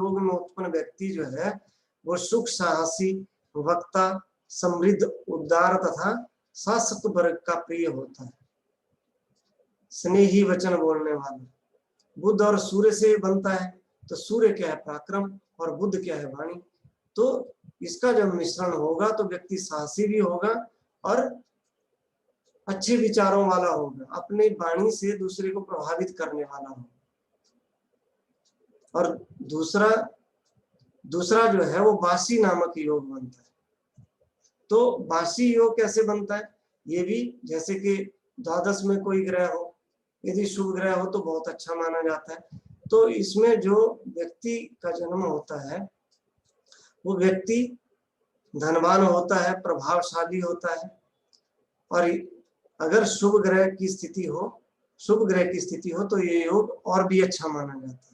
योग में उत्पन्न व्यक्ति जो है वो सुख, साहसी, वक्ता, समृद्ध, उदार तथा शासक वर्ग का प्रिय होता है, स्नेही वचन बोलने वाला। बुध और सूर्य से बनता है, तो सूर्य क्या है पराक्रम और बुध क्या है वाणी। तो इसका जब मिश्रण होगा तो व्यक्ति साहसी भी होगा और अच्छे विचारों वाला होगा, अपनी वाणी से दूसरे को प्रभावित करने वाला होगा। और दूसरा जो है वो वाशी नामक योग बनता है। तो वाशी योग कैसे बनता है, ये भी जैसे कि द्वादश में कोई ग्रह हो, यदि शुभ ग्रह हो तो बहुत अच्छा माना जाता है। तो इसमें जो व्यक्ति का जन्म होता है वो व्यक्ति धनवान होता है, प्रभावशाली होता है, और अगर शुभ ग्रह की स्थिति हो तो ये योग और भी अच्छा माना जाता है।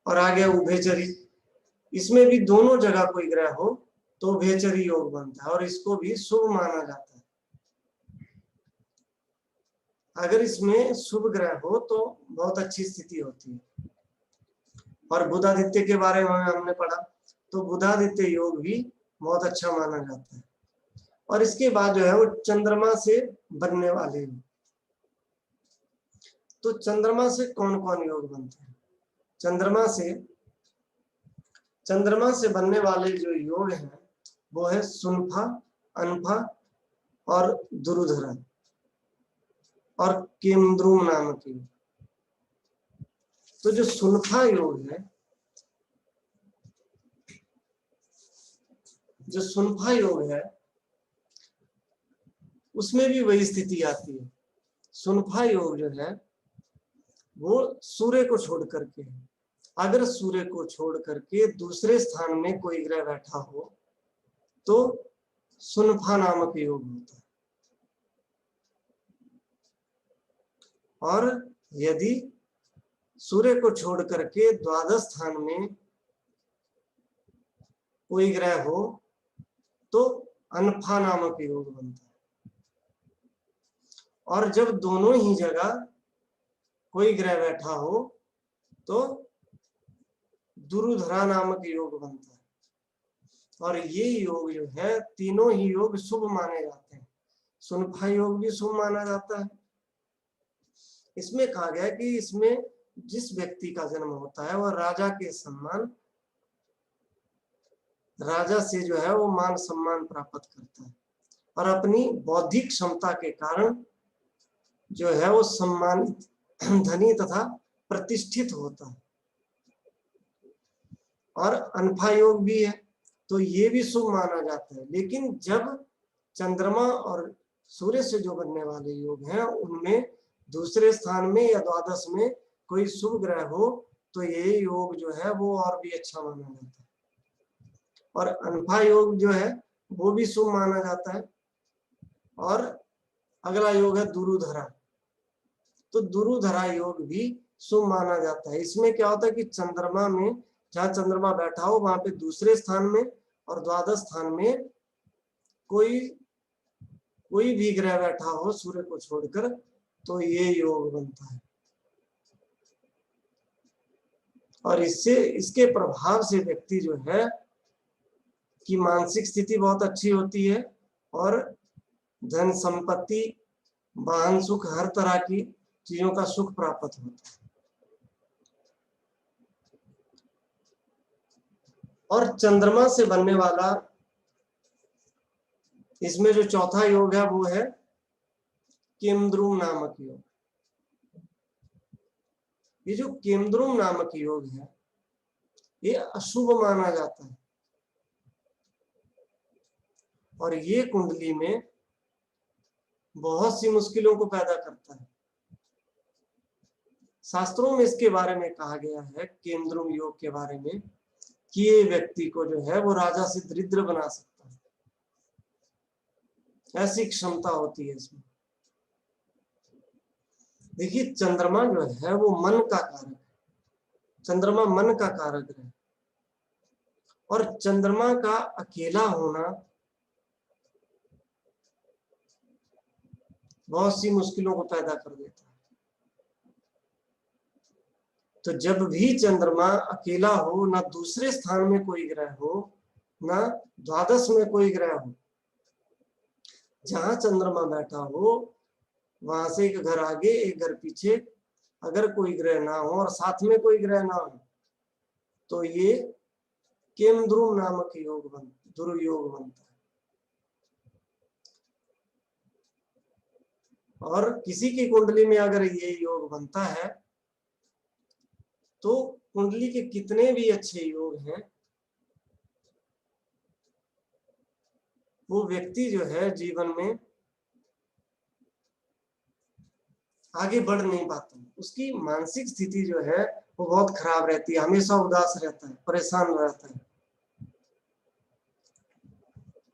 और आगे उभयचरी, इसमें भी दोनों जगह कोई ग्रह हो तो उभयचरी योग बनता है और इसको भी शुभ माना जाता है। अगर इसमें शुभ ग्रह हो तो बहुत अच्छी स्थिति होती है। और बुधादित्य के बारे में हमने पढ़ा, तो बुधादित्य योग भी बहुत अच्छा माना जाता है। और इसके बाद जो है वो चंद्रमा से बनने वाले योग। तो चंद्रमा से कौन कौन योग बनते हैं? चंद्रमा से बनने वाले जो योग हैं वो है सुनफा, अनफा और दुरुधरा और केमद्रुम नामक योग। तो जो सुनफा योग है, उसमें भी वही स्थिति आती है। सुनफा योग जो है वो सूर्य को छोड़ करके है। अगर सूर्य को छोड़ करके दूसरे स्थान में कोई ग्रह बैठा हो तो सुनफा नामक योग होता है। और यदि सूर्य को छोड़ करके द्वादश स्थान में कोई ग्रह हो तो अनफा नामक योग बनता है। और जब दोनों ही जगह कोई ग्रह बैठा हो तो दुरुधरा नामक योग बनता है। और ये योग जो है, तीनों ही योग शुभ माने जाते हैं। सुनफा योग भी शुभ माना जाता है। इसमें कहा गया कि इसमें जिस व्यक्ति का जन्म होता है वह राजा के सम्मान, राजा से जो है वो मान सम्मान प्राप्त करता है और अपनी बौद्धिक क्षमता के कारण जो है वो सम्मानित, धनी तथा प्रतिष्ठित होता है। और अनफा योग भी है तो ये भी शुभ माना जाता है। लेकिन जब चंद्रमा और सूर्य से जो बनने वाले योग हैं उनमें दूसरे स्थान में या द्वादश में कोई शुभ ग्रह हो तो ये योग जो है वो और भी अच्छा माना जाता है। और अनफा योग जो है वो भी शुभ माना जाता है। और अगला योग है दुरुधरा, तो दुरुधरा योग भी शुभ माना जाता है। इसमें क्या होता है कि चंद्रमा में, जहां चंद्रमा बैठा हो वहां पे दूसरे स्थान में और द्वादश स्थान में कोई भी ग्रह बैठा हो सूर्य को छोड़कर तो ये योग बनता है। और इसके प्रभाव से व्यक्ति जो है की मानसिक स्थिति बहुत अच्छी होती है और धन संपत्ति, वाहन सुख, हर तरह की चीजों का सुख प्राप्त होता है। और चंद्रमा से बनने वाला इसमें जो चौथा योग है वो है केमद्रुम नामक योग। ये जो केमद्रुम नामक योग है ये अशुभ माना जाता है और ये कुंडली में बहुत सी मुश्किलों को पैदा करता है। शास्त्रों में इसके बारे में कहा गया है, केमद्रुम योग के बारे में, कि ये व्यक्ति को जो है वो राजा से दरिद्र बना सकता है, ऐसी क्षमता होती है इसमें। देखिए चंद्रमा जो है वो मन का कारक है, चंद्रमा मन का कारक है और चंद्रमा का अकेला होना बहुत सी मुश्किलों को पैदा कर देता है। तो जब भी चंद्रमा अकेला हो, ना दूसरे स्थान में कोई ग्रह हो, ना द्वादश में कोई ग्रह हो, जहां चंद्रमा बैठा हो वहां से एक घर आगे एक घर पीछे अगर कोई ग्रह ना हो और साथ में कोई ग्रह ना हो, तो ये केमद्रुम नामक दुर्योग बनता है। और किसी की कुंडली में अगर ये योग बनता है तो कुंडली के कितने भी अच्छे योग हैं, वो व्यक्ति जो है जीवन में आगे बढ़ नहीं पाता, उसकी मानसिक स्थिति जो है वो बहुत खराब रहती है, हमेशा उदास रहता है, परेशान रहता है।